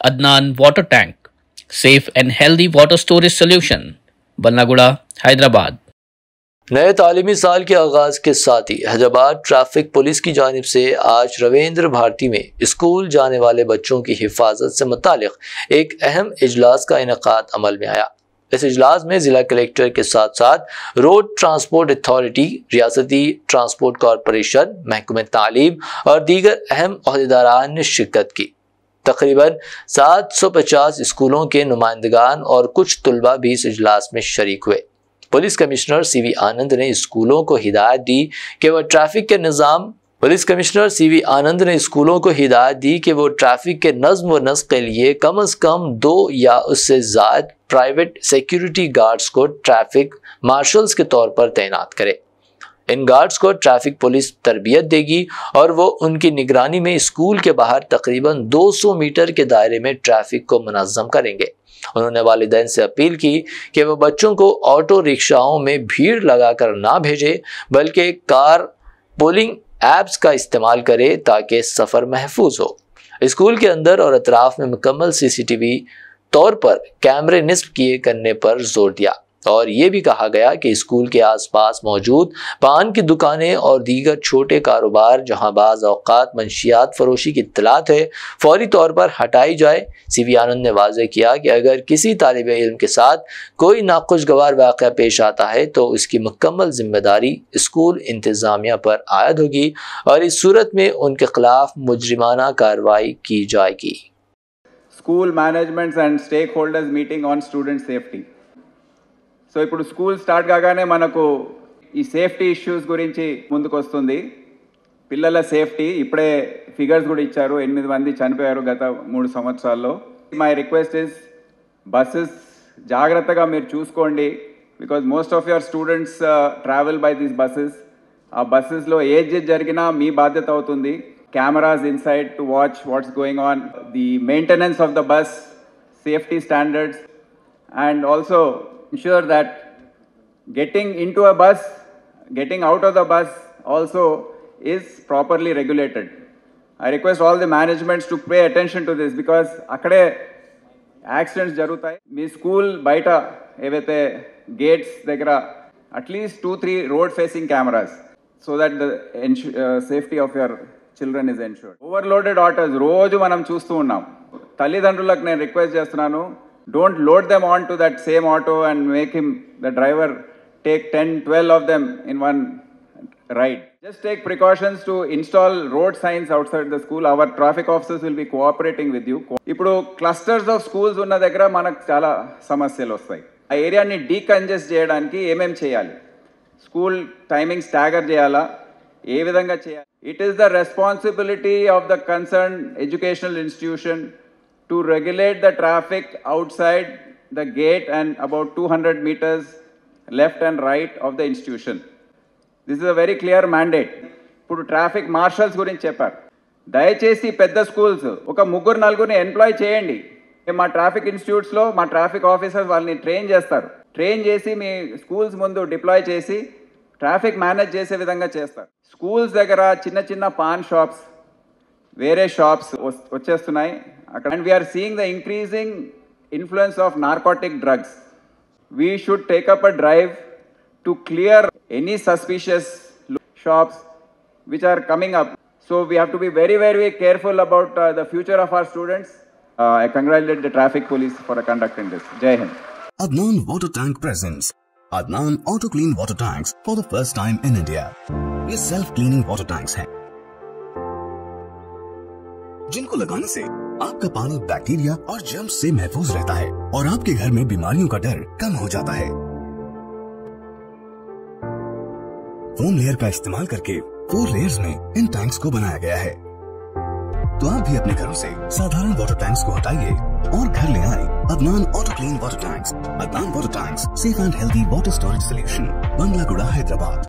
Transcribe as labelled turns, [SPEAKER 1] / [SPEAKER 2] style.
[SPEAKER 1] Adnan Water Tank, safe and healthy water storage solution, Bannaguda, Hyderabad.
[SPEAKER 2] نئے تعلیمی سال کے آغاز کے ساتھ ہی حیدرآباد ٹریفک پولیس کی جانب سے آج رویندر بھارتی میں اسکول جانے والے بچوں کی حفاظت سے متعلق ایک اہم اجلاس کا انعقاد عمل میں آیا۔ اس اجلاس میں ضلع کلیکٹر کے ساتھ ساتھ روڈ ٹرانسپورٹ اتھارٹی، ریاستی ٹرانسپورٹ کارپوریشن، محکمہ تعلیم اور دیگر اہم عہدیداران نے شرکت کی۔ تقریباً 750 اسکولوں کے نمائندگان اور کچھ طلباء بھی اس اجلاس میں شریک ہوئے۔ پولیس کمشنر سی وی آنند نے اسکولوں کو ہدایت دی کہ وہ ٹریفک کے نظم و نسق کے لیے کم از کم 2 یا اس سے زائد پرائیویٹ سیکیورٹی گارڈز کو ٹریفک مارشلز کے طور پر تعینات کرے۔ ان گارڈز کو ٹریفک پولیس تربیت دے گی اور وہ ان کی نگرانی میں اسکول کے باہر تقریباً 200 میٹر کے دائرے میں ٹریفک کو منظم کریں گے۔ انہوں نے والدین سے اپیل کی کہ وہ بچوں کو آٹو رکشاؤں میں بھیڑ لگا کر نہ بھیجے بلکہ کار پولنگ ایپس کا استعمال کرے تاکہ سفر محفوظ ہو۔ اسکول کے اندر اور اطراف میں مکمل CCTV طور پر کیمرے نصب کیے کرنے پر زور دیا اور یہ بھی کہا گیا کہ اسکول کے آس پاس موجود پان کی دکانیں اور دیگر چھوٹے کاروبار جہاں بعض اوقات منشیات فروشی کی اطلاعات ہے فوری طور پر ہٹائی جائے۔ سی وی آنند نے واضح کیا کہ اگر کسی طالب علم کے ساتھ کوئی ناخوشگوار واقعہ پیش آتا ہے تو اس کی مکمل ذمہ داری اسکول انتظامیہ پر عائد ہوگی اور اس صورت میں ان کے خلاف مجرمانہ کارروائی کی جائے گی۔
[SPEAKER 3] School managements and stake holders meeting on student safety. So ఇప్పుడు స్కూల్ స్టార్ట్ కాగానే మనకు ఈ సేఫ్టీ ఇష్యూస్ గురించి ముందుకు వస్తుంది। పిల్లల సేఫ్టీ ఇప్పుడే ఫిగర్స్ కూడా ఇచ్చారు, 8 మంది చనిపోయారు గత 3 సంవత్సరాల్లో। మై రిక్వెస్ట్ ఇస్ బస్సెస్ జాగ్రత్తగా మీరు చూసుకోండి, because most of your students travel by these buses. ఆ బస్సెస్లో ఏది జరిగినా మీ బాధ్యత అవుతుంది। Cameras inside to watch what's going on, the maintenance of the bus, safety standards, and also ensure that getting into a bus, getting out of the bus also is properly regulated. I request all the managements to pay attention to this because akkade accidents jarugutayi. Me school బయట ఏవైతే gates దగ్గర at least 2-3 road facing cameras so that the safety of your children is ensured. Overloaded autos రోజు మనం చూస్తూ ఉన్నాం। తల్లిదండ్రులకు నేను request చేస్తున్నాను, don't load them onto that same auto and make him, the driver, take 10-12 of them in one ride. Just take precautions to install road signs outside the school. Our traffic officers will be cooperating with you. ఇప్పుడు clusters of schools ఉన్న దగ్గర మనకు చాలా సమస్యలు వస్తాయి। ఆ ఏరియాని decongest చేయడానికి ఏమేం చేయాలి? స్కూల్ టైమింగ్ స్టాగర్ చేయాలా? ఏ విధంగా చేయాలి? It is the responsibility of the concerned educational institution to regulate the traffic outside the gate and about 200 meters left and right of the institution. This is a very clear mandate. ఇప్పుడు traffic marshals గురించి చెప్పారు, దయచేసి పెద్ద schools ఒక 3-4 employee చేయండి। మా traffic ఇన్స్టిట్యూట్స్లో మా traffic officers వాళ్ళని ట్రైన్ చేస్తారు, ట్రైన్ చేసి మీ స్కూల్స్ ముందు డిప్లాయ్ చేసి ట్రాఫిక్ మేనేజ్ చేసే విధంగా చేస్తారు। స్కూల్స్ దగ్గర చిన్న చిన్న పాన్ షాప్స్, వేరే షాప్స్ వచ్చేస్తున్నాయి అక్కడ, and we are seeing the increasing influence of narcotic drugs. We should take up a drive to clear any suspicious shops which are coming up. So we have to be very, very careful about the future of our students. I congratulate the traffic police for conducting this. Jai Hind.
[SPEAKER 4] Adnan Water Tank presents Adnan Auto Clean Water Tanks for the first time in India. ये self cleaning water tanks हैं जिनको लगाने से आपका पानी bacteria और germs से महफूज रहता है और आपके घर में बीमारियों का डर कम हो जाता है। फोम लेयर का इस्तेमाल करके 4 लेयर्स में इन टैंक्स को बनाया गया है। तो आप भी अपने घरों से साधारण वाटर टैंक्स को हटाइए और घर ले आए Adnan auto clean water tanks. Adnan water tanks, safe and healthy water storage solution, Bangalaguda, Hyderabad.